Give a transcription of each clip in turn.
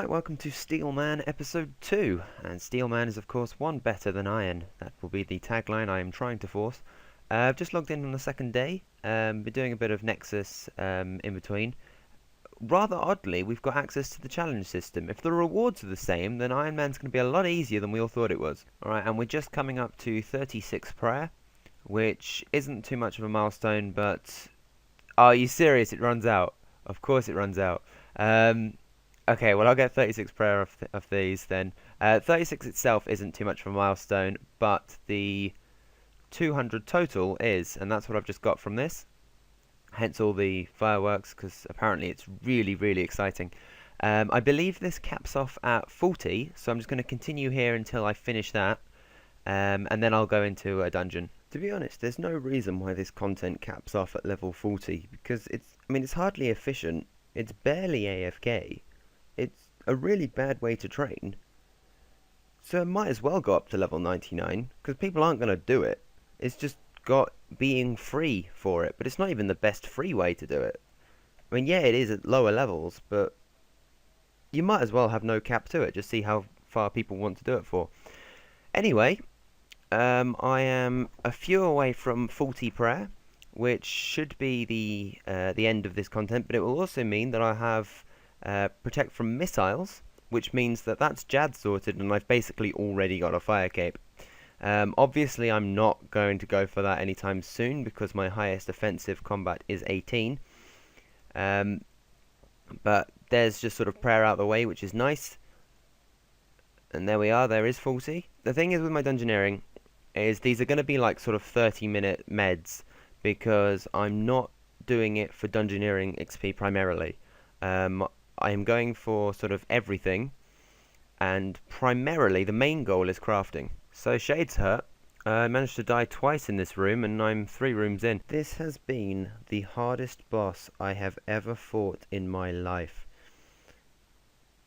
Right, welcome to Steele Man episode 2, and Steele Man is of course one better than iron. That will be the tagline I am trying to force. I've just logged in on the second day, been doing a bit of Nexus in between. Rather oddly, we've got access to the challenge system. If the rewards are the same, then Iron Man's going to be a lot easier than we all thought it was. Alright, and we're just coming up to 36 prayer, which isn't too much of a milestone, but... Are you serious? It runs out. Of course it runs out. Okay, well I'll get 36 prayer of these then. 36 itself isn't too much of a milestone, but the 200 total is, and that's what I've just got from this. Hence all the fireworks, because apparently it's really, really exciting. I believe this caps off at 40, so I'm just going to continue here until I finish that, and then I'll go into a dungeon. To be honest, there's no reason why this content caps off at level 40, because it's hardly efficient, it's barely AFK. It's a really bad way to train. So it might as well go up to level 99, because people aren't going to do it. It's just got being free for it, but it's not even the best free way to do it. I mean, yeah, it is at lower levels, but you might as well have no cap to it, just see how far people want to do it for. Anyway, I am a few away from 40 prayer, which should be the end of this content, but it will also mean that I have protect from missiles, which means that that's Jad sorted and I've basically already got a fire cape. Obviously I'm not going to go for that anytime soon because my highest offensive combat is 18. But there's just sort of prayer out the way, which is nice. And there we are, there is 40. The thing is with my dungeoneering is these are going to be like sort of 30-minute meds because I'm not doing it for dungeoneering XP primarily. I am going for sort of everything, and primarily the main goal is crafting. So Shades hurt. I managed to die twice in this room, and I'm 3 rooms in. This has been the hardest boss I have ever fought in my life.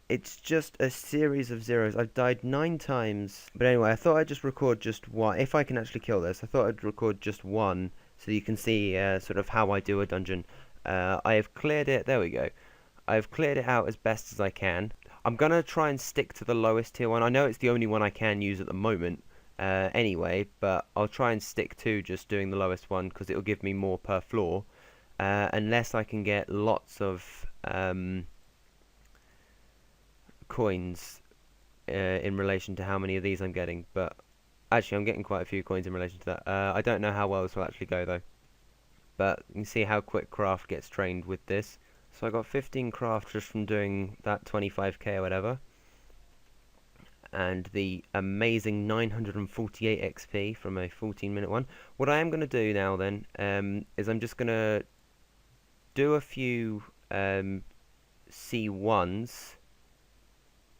It's just a series of zeros. I've died 9 times. But anyway, I thought I'd just record just one. If I can actually kill this, I thought I'd record just one so you can see sort of how I do a dungeon. I have cleared it. There we go. I've cleared it out as best as I can. I'm going to try and stick to the lowest tier one. I know it's the only one I can use at the moment anyway, but I'll try and stick to just doing the lowest one because it will give me more per floor. Unless I can get lots of coins in relation to how many of these I'm getting. But actually I'm getting quite a few coins in relation to that. I don't know how well this will actually go though. But you can see how quick craft gets trained with this. So I got 15 craft just from doing that 25k or whatever. And the amazing 948 XP from a 14-minute one. What I am going to do now then is I'm just going to do a few C1s.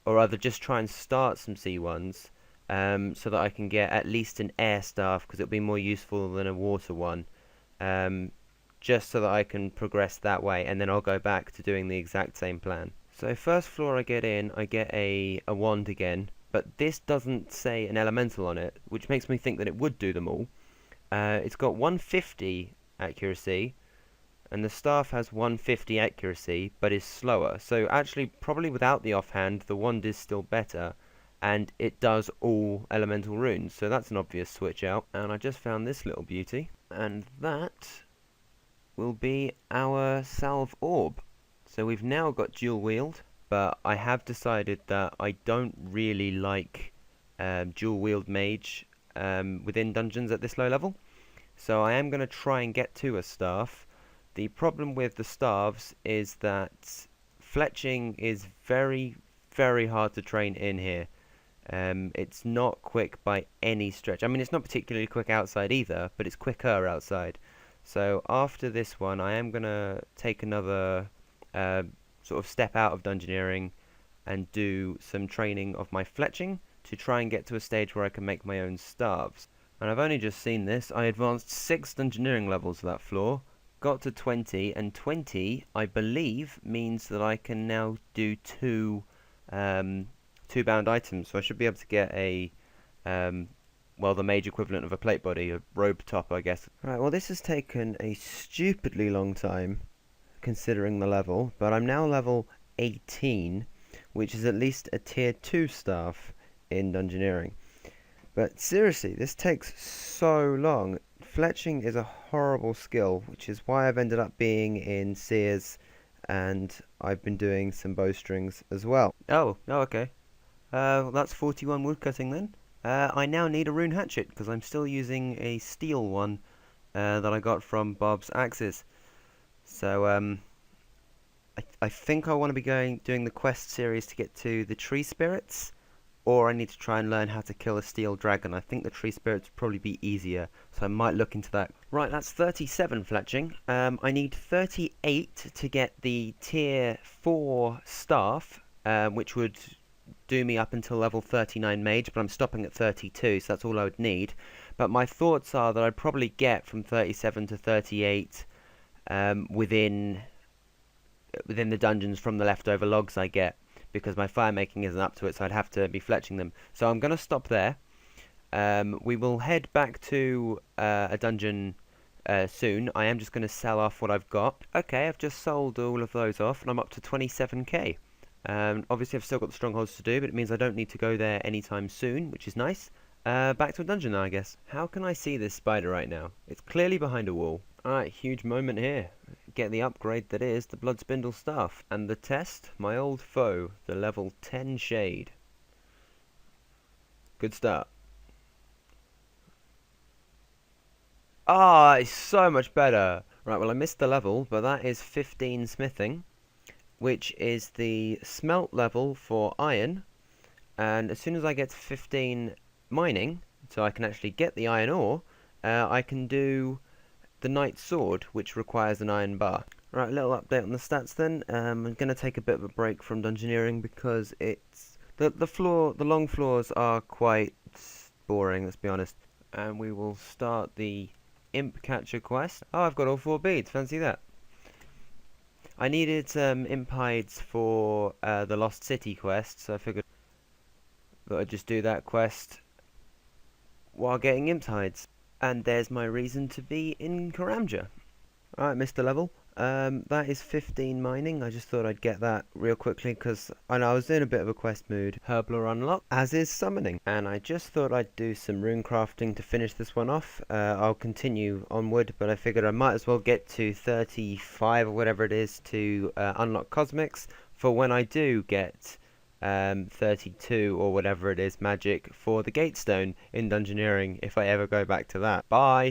Or rather just try and start some C1s. So that I can get at least an air staff because it'll be more useful than a water one. Just so that I can progress that way, and then I'll go back to doing the exact same plan. So first floor I get in, I get a wand again, but this doesn't say an elemental on it, which makes me think that it would do them all. It's got 150 accuracy, and the staff has 150 accuracy, but is slower. So actually, probably without the offhand, the wand is still better, and it does all elemental runes, so that's an obvious switch out. And I just found this little beauty, and that will be our salve orb. So we've now got dual wield, but I have decided that I don't really like dual wield mage within dungeons at this low level. So I am going to try and get to a staff. The problem with the staves is that fletching is very, very hard to train in here. It's not quick by any stretch. I mean, it's not particularly quick outside either, but it's quicker outside. So after this one, I am going to take another sort of step out of dungeoneering and do some training of my fletching to try and get to a stage where I can make my own staves. And I've only just seen this. I advanced 6 dungeoneering levels to that floor, got to 20, and 20, I believe, means that I can now do 2 bound items. So I should be able to get a well, the mage equivalent of a plate body, a robe top, I guess. Right, well this has taken a stupidly long time, considering the level, but I'm now level 18, which is at least a tier 2 staff in dungeoneering. But seriously, this takes so long. Fletching is a horrible skill, which is why I've ended up being in Sears, and I've been doing some bowstrings as well. Oh, okay. That's 41 woodcutting then. I now need a rune hatchet, because I'm still using a steel one that I got from Bob's Axes. So, I think I want to be doing the quest series to get to the tree spirits, or I need to try and learn how to kill a steel dragon. I think the tree spirits would probably be easier, so I might look into that. Right, that's 37 fletching. I need 38 to get the tier 4 staff, which would do me up until level 39 mage, but I'm stopping at 32, so that's all I would need. But my thoughts are that I'd probably get from 37 to 38 within the dungeons from the leftover logs I get, because my fire making isn't up to it, so I'd have to be fletching them. So I'm going to stop there. We will head back to a dungeon soon. I am just going to sell off what I've got. Okay, I've just sold all of those off, and I'm up to 27k. Obviously, I've still got the strongholds to do, but it means I don't need to go there anytime soon, which is nice. Back to a dungeon now, I guess. How can I see this spider right now? It's clearly behind a wall. Alright, huge moment here. Get the upgrade that is the Blood Spindle Staff. And the test, my old foe, the level 10 Shade. Good start. Ah, it's so much better. Right, well I missed the level, but that is 15 smithing, which is the smelt level for iron. And as soon as I get to 15 mining, so I can actually get the iron ore, I can do the Knight's Sword, which requires an iron bar. Right, a little update on the stats then. I'm going to take a bit of a break from dungeoneering because it's the long floors are quite boring, let's be honest. And we will start the Imp Catcher quest. Oh, I've got all 4 beads, fancy that. I needed some imp hides for the Lost City quest, so I figured that I'd just do that quest while getting imp hides. And there's my reason to be in Karamja. Alright, missed the level. That is 15 mining. I just thought I'd get that real quickly because I know I was in a bit of a quest mood. Herbler unlocked, as is summoning. And I just thought I'd do some rune crafting to finish this one off. I'll continue onward, but I figured I might as well get to 35 or whatever it is to unlock cosmics for when I do get 32 or whatever it is magic for the gatestone in dungeoneering if I ever go back to that. Bye!